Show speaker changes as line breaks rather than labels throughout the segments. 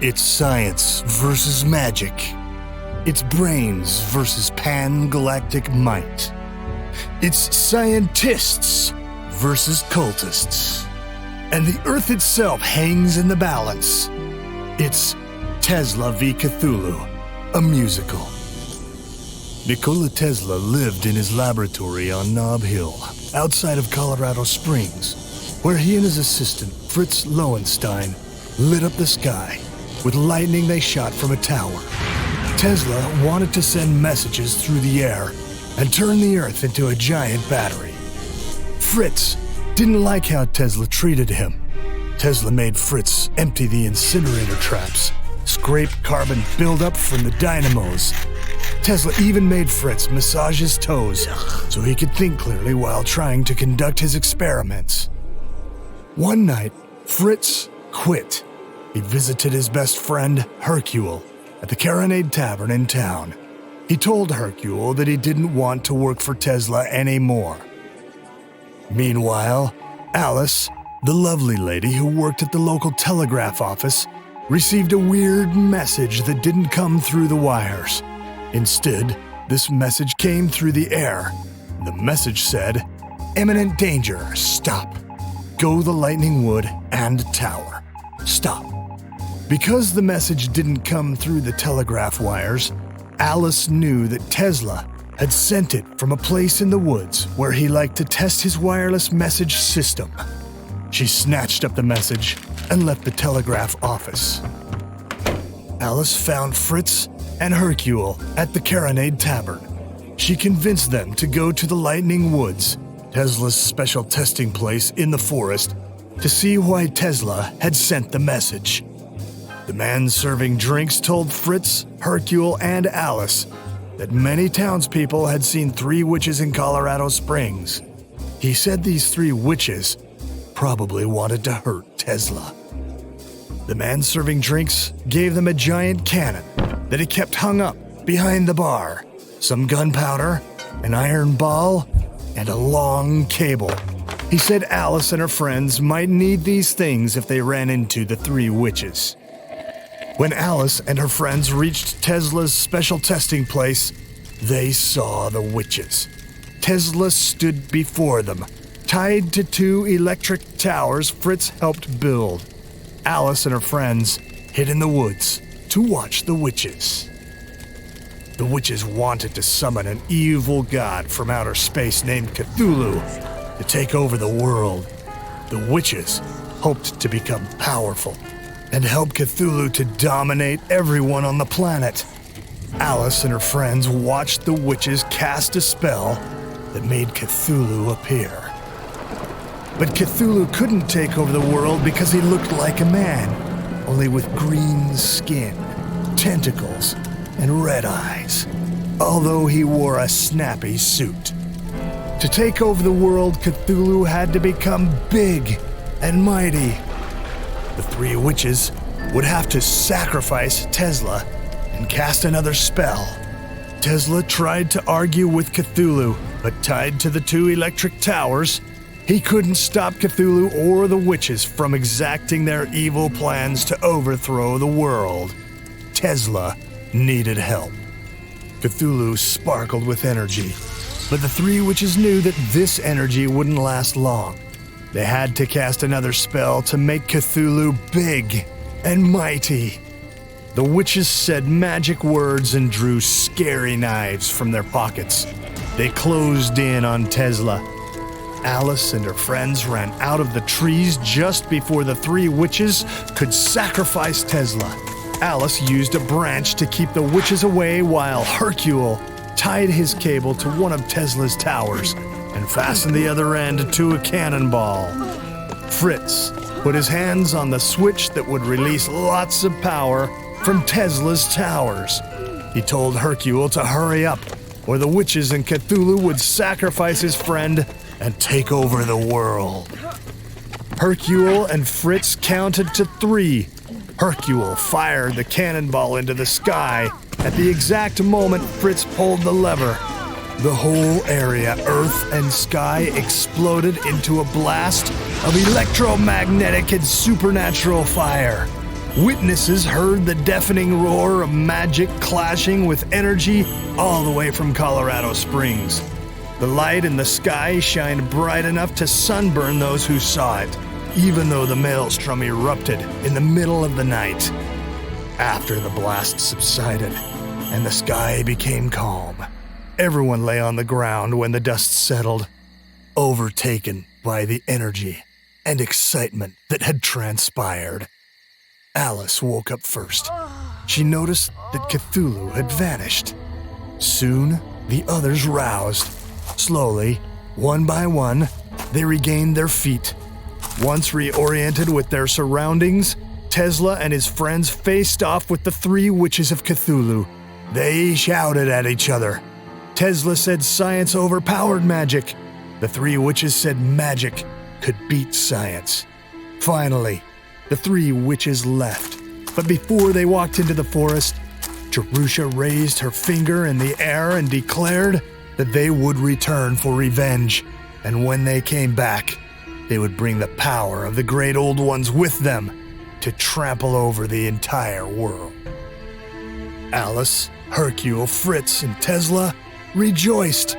It's science versus magic. It's brains versus pan-galactic might. It's scientists versus cultists. And the Earth itself hangs in the balance. It's Tesla v. Cthulhu, a musical. Nikola Tesla lived in his laboratory on Nob Hill, outside of Colorado Springs, where he and his assistant, Fritz Lowenstein, lit up the sky with lightning they shot from a tower. Tesla wanted to send messages through the air and turn the Earth into a giant battery. Fritz didn't like how Tesla treated him. Tesla made Fritz empty the incinerator traps, scrape carbon buildup from the dynamos. Tesla even made Fritz massage his toes so he could think clearly while trying to conduct his experiments. One night, Fritz quit. He visited his best friend, Hercule, at the Carronade Tavern in town. He told Hercule that he didn't want to work for Tesla anymore. Meanwhile, Alice, the lovely lady who worked at the local telegraph office, received a weird message that didn't come through the wires. Instead, this message came through the air. The message said, "Imminent danger, stop. Go the Lightning Wood and Tower. Stop." Because the message didn't come through the telegraph wires, Alice knew that Tesla had sent it from a place in the woods where he liked to test his wireless message system. She snatched up the message and left the telegraph office. Alice found Fritz and Hercule at the Carronade Tavern. She convinced them to go to the Lightning Woods, Tesla's special testing place in the forest, to see why Tesla had sent the message. The man serving drinks told Fritz, Hercule, and Alice that many townspeople had seen 3 witches in Colorado Springs. He said these 3 witches probably wanted to hurt Tesla. The man serving drinks gave them a giant cannon that he kept hung up behind the bar, some gunpowder, an iron ball, and a long cable. He said Alice and her friends might need these things if they ran into the 3 witches. When Alice and her friends reached Tesla's special testing place, they saw the witches. Tesla stood before them, tied to 2 electric towers Fritz helped build. Alice and her friends hid in the woods to watch the witches. The witches wanted to summon an evil god from outer space named Cthulhu to take over the world. The witches hoped to become powerful and help Cthulhu to dominate everyone on the planet. Alice and her friends watched the witches cast a spell that made Cthulhu appear. But Cthulhu couldn't take over the world because he looked like a man, only with green skin, tentacles, and red eyes, although he wore a snappy suit. To take over the world, Cthulhu had to become big and mighty. The 3 witches would have to sacrifice Tesla and cast another spell. Tesla tried to argue with Cthulhu, but tied to the 2 electric towers, he couldn't stop Cthulhu or the witches from exacting their evil plans to overthrow the world. Tesla needed help. Cthulhu sparkled with energy, but the 3 witches knew that this energy wouldn't last long. They had to cast another spell to make Cthulhu big and mighty. The witches said magic words and drew scary knives from their pockets. They closed in on Tesla. Alice and her friends ran out of the trees just before the 3 witches could sacrifice Tesla. Alice used a branch to keep the witches away while Hercule tied his cable to one of Tesla's towers and fastened the other end to a cannonball. Fritz put his hands on the switch that would release lots of power from Tesla's towers. He told Hercule to hurry up, or the witches and Cthulhu would sacrifice his friend and take over the world. Hercule and Fritz counted to 3. Hercule fired the cannonball into the sky. At the exact moment Fritz pulled the lever, the whole area, earth and sky, exploded into a blast of electromagnetic and supernatural fire. Witnesses heard the deafening roar of magic clashing with energy all the way from Colorado Springs. The light in the sky shined bright enough to sunburn those who saw it, even though the maelstrom erupted in the middle of the night. After the blast subsided and the sky became calm, everyone lay on the ground when the dust settled, overtaken by the energy and excitement that had transpired. Alice woke up first. She noticed that Cthulhu had vanished. Soon, the others roused. Slowly, one by one, they regained their feet. Once reoriented with their surroundings, Tesla and his friends faced off with the three witches of Cthulhu. They shouted at each other. Tesla said science overpowered magic. The three witches said magic could beat science. Finally, the three witches left, but before they walked into the forest, Jerusha raised her finger in the air and declared that they would return for revenge, and when they came back, they would bring the power of the great old ones with them to trample over the entire world. Alice, Hercule, Fritz, and Tesla rejoiced.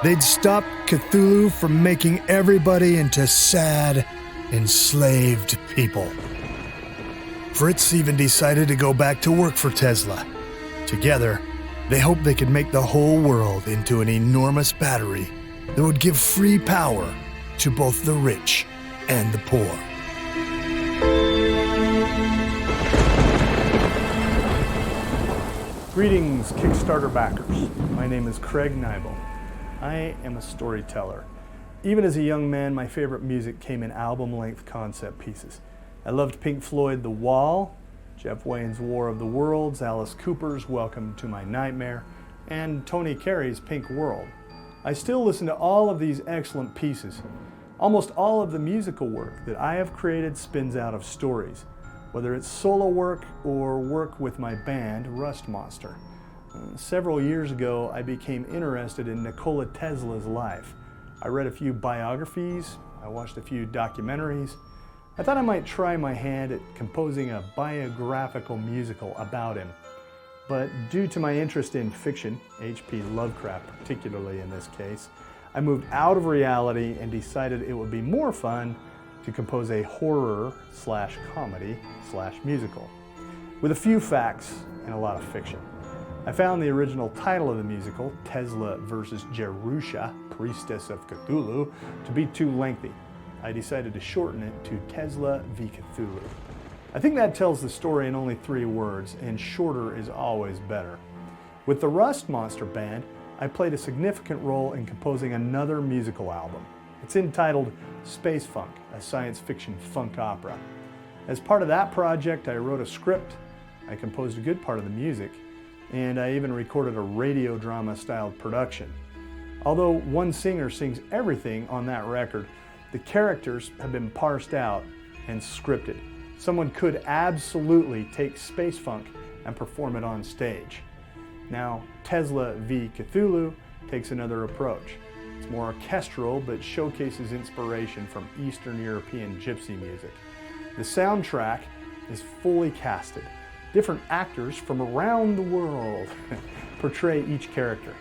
They'd stopped Cthulhu from making everybody into sad, enslaved people. Fritz even decided to go back to work for Tesla. Together, they hoped they could make the whole world into an enormous battery that would give free power to both the rich and the poor.
Greetings, Kickstarter backers. My name is Craig Nibel. I am a storyteller. Even as a young man, my favorite music came in album-length concept pieces. I loved Pink Floyd, The Wall, Jeff Wayne's War of the Worlds, Alice Cooper's Welcome to My Nightmare, and Tony Carey's Pink World. I still listen to all of these excellent pieces. Almost all of the musical work that I have created spins out of stories, whether it's solo work or work with my band, Rust Monster. Several years ago, I became interested in Nikola Tesla's life. I read a few biographies, I watched a few documentaries. I thought I might try my hand at composing a biographical musical about him. But due to my interest in fiction, H.P. Lovecraft particularly in this case, I moved out of reality and decided it would be more fun to compose a horror/comedy/musical with a few facts and a lot of fiction. I found the original title of the musical, Tesla vs. Jerusha, Priestess of Cthulhu, to be too lengthy. I decided to shorten it to Tesla v. Cthulhu. I think that tells the story in only 3 words, and shorter is always better. With the Rust Monster Band, I played a significant role in composing another musical album. It's entitled Space Funk, a science fiction funk opera. As part of that project, I wrote a script, I composed a good part of the music, and I even recorded a radio drama-styled production. Although one singer sings everything on that record, the characters have been parsed out and scripted. Someone could absolutely take space funk and perform it on stage. Now, Tesla v. Cthulhu takes another approach. It's more orchestral, but showcases inspiration from Eastern European gypsy music. The soundtrack is fully casted. Different actors from around the world portray each character.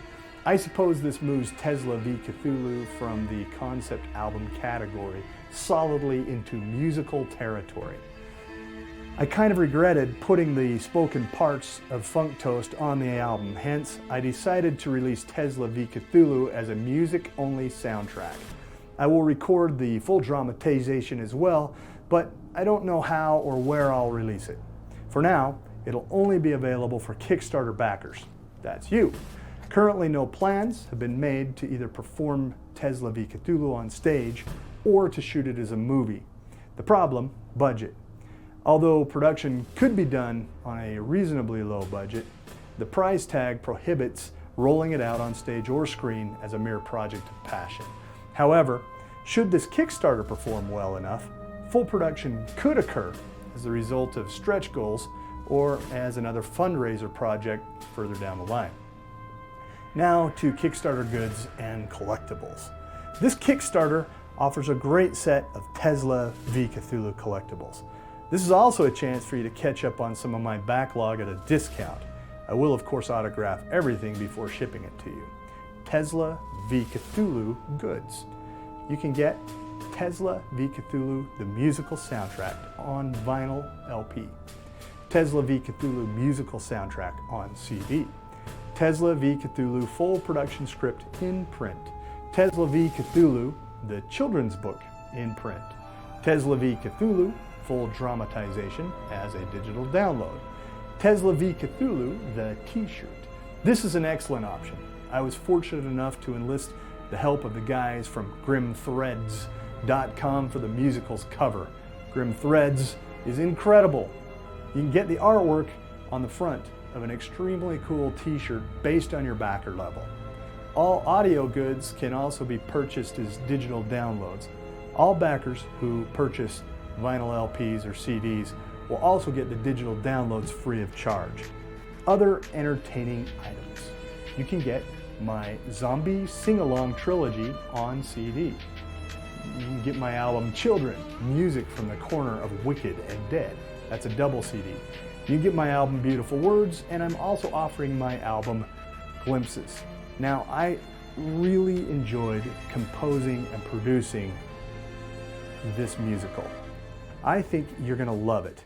I suppose this moves Tesla v. Cthulhu from the concept album category solidly into musical territory. I kind of regretted putting the spoken parts of Funk Toast on the album, hence I decided to release Tesla v. Cthulhu as a music-only soundtrack. I will record the full dramatization as well, but I don't know how or where I'll release it. For now, it'll only be available for Kickstarter backers. That's you. Currently, no plans have been made to either perform Tesla v. Cthulhu on stage or to shoot it as a movie. The problem? Budget. Although production could be done on a reasonably low budget, the price tag prohibits rolling it out on stage or screen as a mere project of passion. However, should this Kickstarter perform well enough, full production could occur as the result of stretch goals or as another fundraiser project further down the line. Now to Kickstarter goods and collectibles. This Kickstarter offers a great set of Tesla v. Cthulhu collectibles. This is also a chance for you to catch up on some of my backlog at a discount. I will, of course, autograph everything before shipping it to you. Tesla v. Cthulhu goods. You can get Tesla v. Cthulhu, the musical soundtrack, on vinyl LP. Tesla v. Cthulhu musical soundtrack on CD. Tesla v. Cthulhu full production script in print. Tesla v. Cthulhu, the children's book, in print. Tesla v. Cthulhu full dramatization as a digital download. Tesla v. Cthulhu, the t-shirt. This is an excellent option. I was fortunate enough to enlist the help of the guys from grimthreads.com for the musical's cover. Grim Threads is incredible. You can get the artwork on the front of an extremely cool t-shirt based on your backer level. All audio goods can also be purchased as digital downloads. All backers who purchase vinyl LPs or CDs will also get the digital downloads free of charge. Other entertaining items. You can get my Zombie Sing-Along Trilogy on CD. You can get my album Children, Music from the Corner of Wicked and Dead. That's a double CD. You can get my album Beautiful Words, and I'm also offering my album Glimpses. Now, I really enjoyed composing and producing this musical. I think you're going to love it.